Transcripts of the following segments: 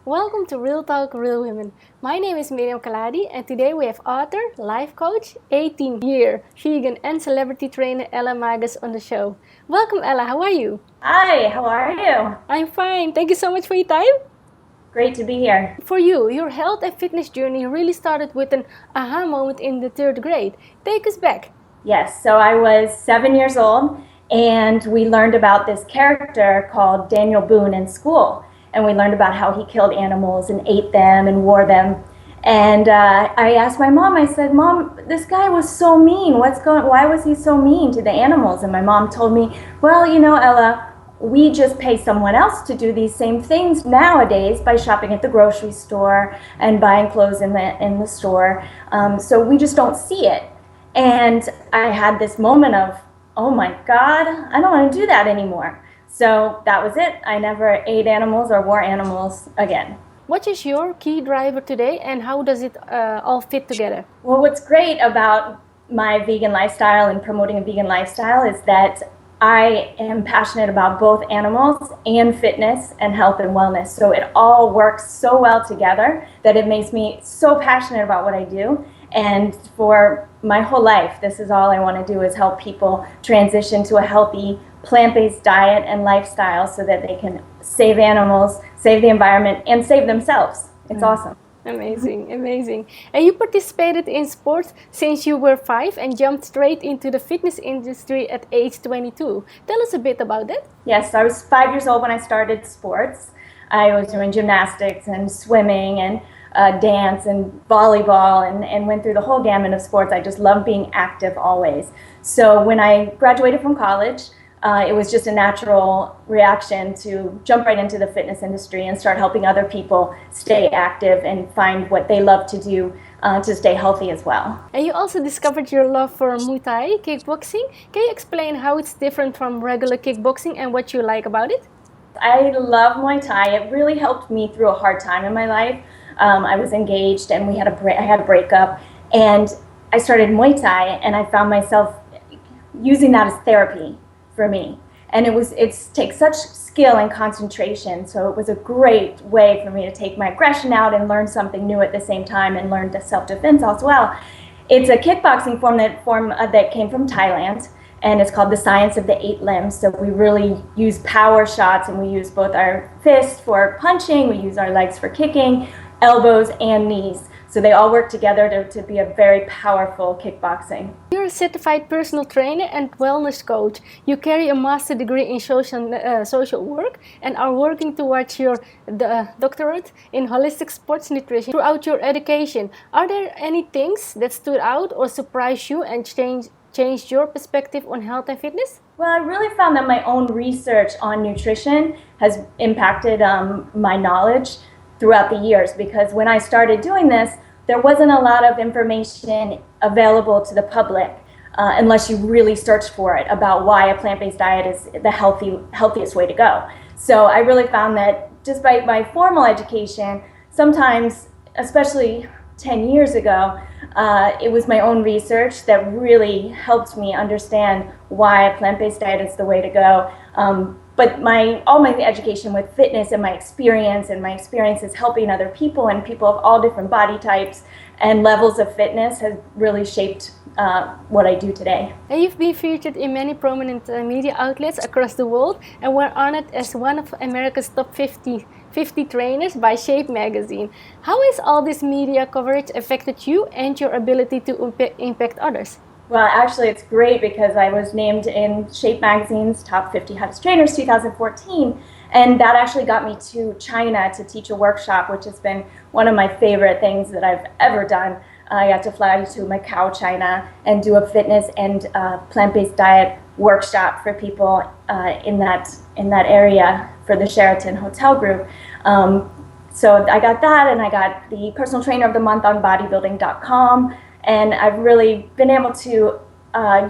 Welcome to Real Talk Real Women. My name is Miriam Khalladi and today we have author, life coach, 18-year vegan and celebrity trainer Ella Magus on the show. Welcome Ella, how are you? Hi, how are you? I'm fine, thank you so much for your time. Great to be here. For you, your health and fitness journey really started with an aha moment in the 3rd grade. Take us back. Yes, so I was 7 years old and we learned about this character called Daniel Boone in school. And we learned about how he killed animals and ate them and wore them. And I asked my mom, I said, Mom, this guy was so mean. Why was he so mean to the animals? And my mom told me, well, Ella, we just pay someone else to do these same things nowadays by shopping at the grocery store and buying clothes in the store. So we just don't see it. And I had this moment of, oh my God, I don't want to do that anymore. So that was it. I never ate animals or wore animals again. What is your key driver today and how does it all fit together? Well, what's great about my vegan lifestyle and promoting a vegan lifestyle is that I am passionate about both animals and fitness and health and wellness. So it all works so well together that it makes me so passionate about what I do. And for my whole life, this is all I want to do is help people transition to a healthy plant-based diet and lifestyle so that they can save animals, save the environment, and save themselves. It's awesome. Amazing, amazing. And you participated in sports since you were 5 and jumped straight into the fitness industry at age 22. Tell us a bit about that. Yes, I was 5 years old when I started sports. I was doing gymnastics and swimming and dance and volleyball and went through the whole gamut of sports. I just loved being active always. So when I graduated from college, it was just a natural reaction to jump right into the fitness industry and start helping other people stay active and find what they love to do to stay healthy as well. And you also discovered your love for Muay Thai, kickboxing. Can you explain how it's different from regular kickboxing and what you like about it? I love Muay Thai. It really helped me through a hard time in my life. I was engaged and I had a breakup, and I started Muay Thai and I found myself using that as therapy for me. And it takes such skill and concentration, so it was a great way for me to take my aggression out and learn something new at the same time and learn the self-defense as well. It's a kickboxing form that came from Thailand, and it's called the Science of the 8 Limbs. So we really use power shots, and we use both our fists for punching, we use our legs for kicking, elbows and knees. So they all work together to be a very powerful kickboxing. You're a certified personal trainer and wellness coach. You carry a master degree in social work and are working towards your doctorate in holistic sports nutrition throughout your education. Are there any things that stood out or surprised you and changed your perspective on health and fitness? Well, I really found that my own research on nutrition has impacted my knowledge throughout the years, because when I started doing this, there wasn't a lot of information available to the public unless you really searched for it about why a plant-based diet is the healthiest way to go. So I really found that just by my formal education, sometimes, especially 10 years ago, it was my own research that really helped me understand why a plant-based diet is the way to go. But all my education with fitness and my experiences helping other people and people of all different body types and levels of fitness has really shaped what I do today. And you've been featured in many prominent media outlets across the world and were honored as one of America's top 50 trainers by Shape magazine. How has all this media coverage affected you and your ability to impact others? Well, actually, it's great because I was named in Shape magazine's top 50 hottest trainers 2014, and that actually got me to China to teach a workshop, which has been one of my favorite things that I've ever done. I got to fly to Macau, China, and do a fitness and plant-based diet workshop for people in that area for the Sheraton Hotel Group. So I got that, and I got the Personal Trainer of the Month on bodybuilding.com. And I've really been able to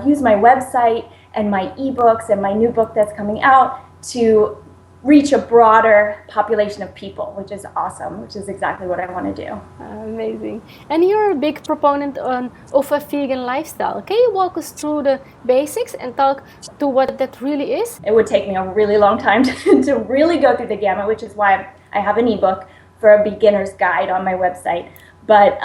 use my website and my ebooks and my new book that's coming out to reach a broader population of people, which is awesome, which is exactly what I want to do. Amazing. And you're a big proponent of a vegan lifestyle. Can you walk us through the basics and talk to what that really is? It would take me a really long time to really go through the gamut, which is why I have an ebook for a beginner's guide on my website. But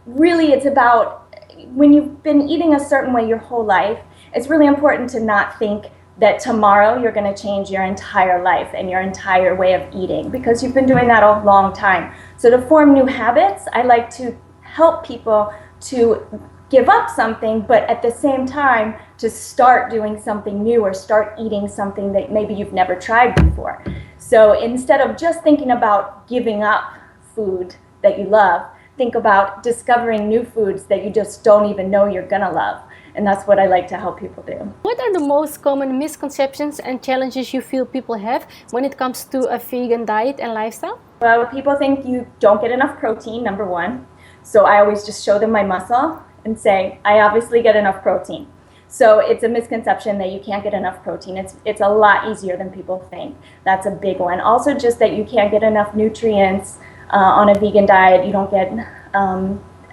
really, it's about when you've been eating a certain way your whole life, it's really important to not think that tomorrow you're going to change your entire life and your entire way of eating, because you've been doing that a long time. So to form new habits, I like to help people to give up something, but at the same time to start doing something new or start eating something that maybe you've never tried before. So instead of just thinking about giving up food that you love, think about discovering new foods that you just don't even know you're gonna love. And that's what I like to help people do. What are the most common misconceptions and challenges you feel people have when it comes to a vegan diet and lifestyle? Well, people think you don't get enough protein, number one. So I always just show them my muscle and say, I obviously get enough protein. So it's a misconception that you can't get enough protein. It's a lot easier than people think. That's a big one. Also just that you can't get enough nutrients on a vegan diet. You don't get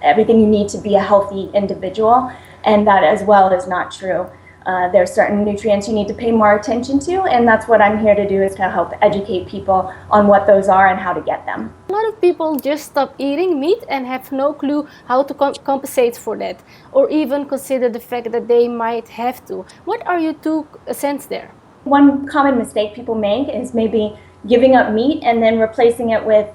everything you need to be a healthy individual, and that as well is not true. There are certain nutrients you need to pay more attention to, and that's what I'm here to do, is to help educate people on what those are and how to get them. A lot of people just stop eating meat and have no clue how to compensate for that, or even consider the fact that they might have to. What are your 2 cents there? One common mistake people make is maybe giving up meat and then replacing it with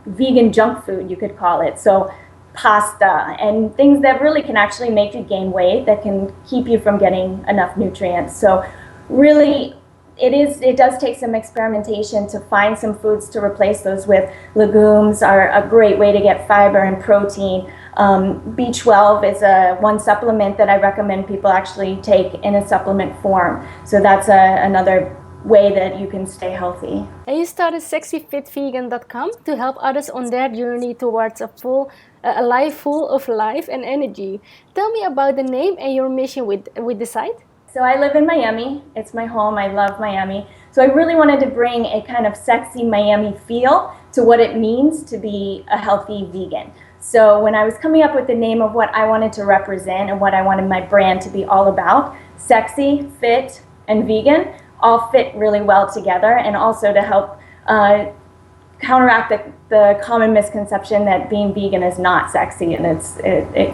vegan junk food, you could call it. So pasta and things that really can actually make you gain weight, that can keep you from getting enough nutrients. So really, it does take some experimentation to find some foods to replace those with. Legumes are a great way to get fiber and protein. B12 is one supplement that I recommend people actually take in a supplement form. So that's another way that you can stay healthy. And you started sexyfitvegan.com to help others on their journey towards a life full of life and energy. Tell me about the name and your mission with the site. So I live in Miami. It's my home. I love Miami. So I really wanted to bring a kind of sexy Miami feel to what it means to be a healthy vegan. So when I was coming up with the name of what I wanted to represent and what I wanted my brand to be all about, sexy, fit, and vegan all fit really well together, and also to help counteract the common misconception that being vegan is not sexy, and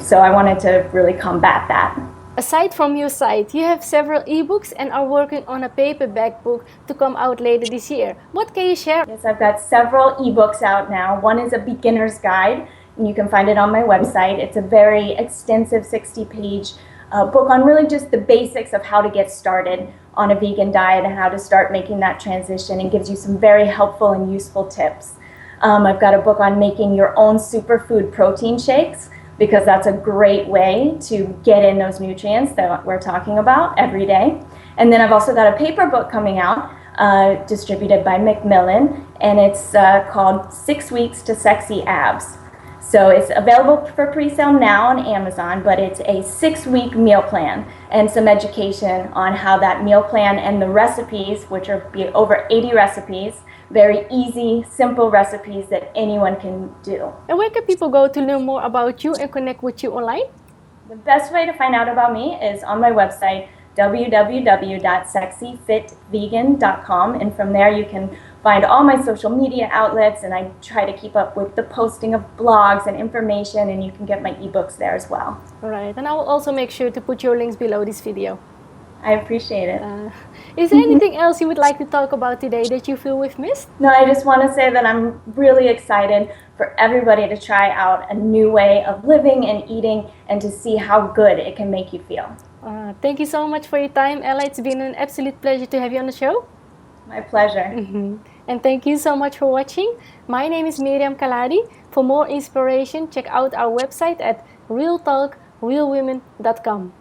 so I wanted to really combat that. Aside from your site, you have several ebooks and are working on a paperback book to come out later this year. What can you share? Yes, I've got several ebooks out now. One is a beginner's guide, and you can find it on my website. It's a very extensive 60-page book on really just the basics of how to get started on a vegan diet and how to start making that transition, and gives you some very helpful and useful tips. I've got a book on making your own superfood protein shakes, because that's a great way to get in those nutrients that we're talking about every day. And then I've also got a paper book coming out, distributed by Macmillan, and it's called 6 Weeks to Sexy Abs. So it's available for pre-sale now on Amazon, but it's a 6-week meal plan and some education on how that meal plan and the recipes, which are over 80 recipes, very easy, simple recipes that anyone can do. And where can people go to learn more about you and connect with you online? The best way to find out about me is on my website, www.sexyfitvegan.com, and from there you can find all my social media outlets, and I try to keep up with the posting of blogs and information, and you can get my ebooks there as well. All right, and I will also make sure to put your links below this video. I appreciate it. Is there anything else you would like to talk about today that you feel we've missed? No, I just want to say that I'm really excited for everybody to try out a new way of living and eating, and to see how good it can make you feel. Thank you so much for your time, Ella. It's been an absolute pleasure to have you on the show. My pleasure. And thank you so much for watching. My name is Miriam Khalladi. For more inspiration, check out our website at realtalkrealwomen.com.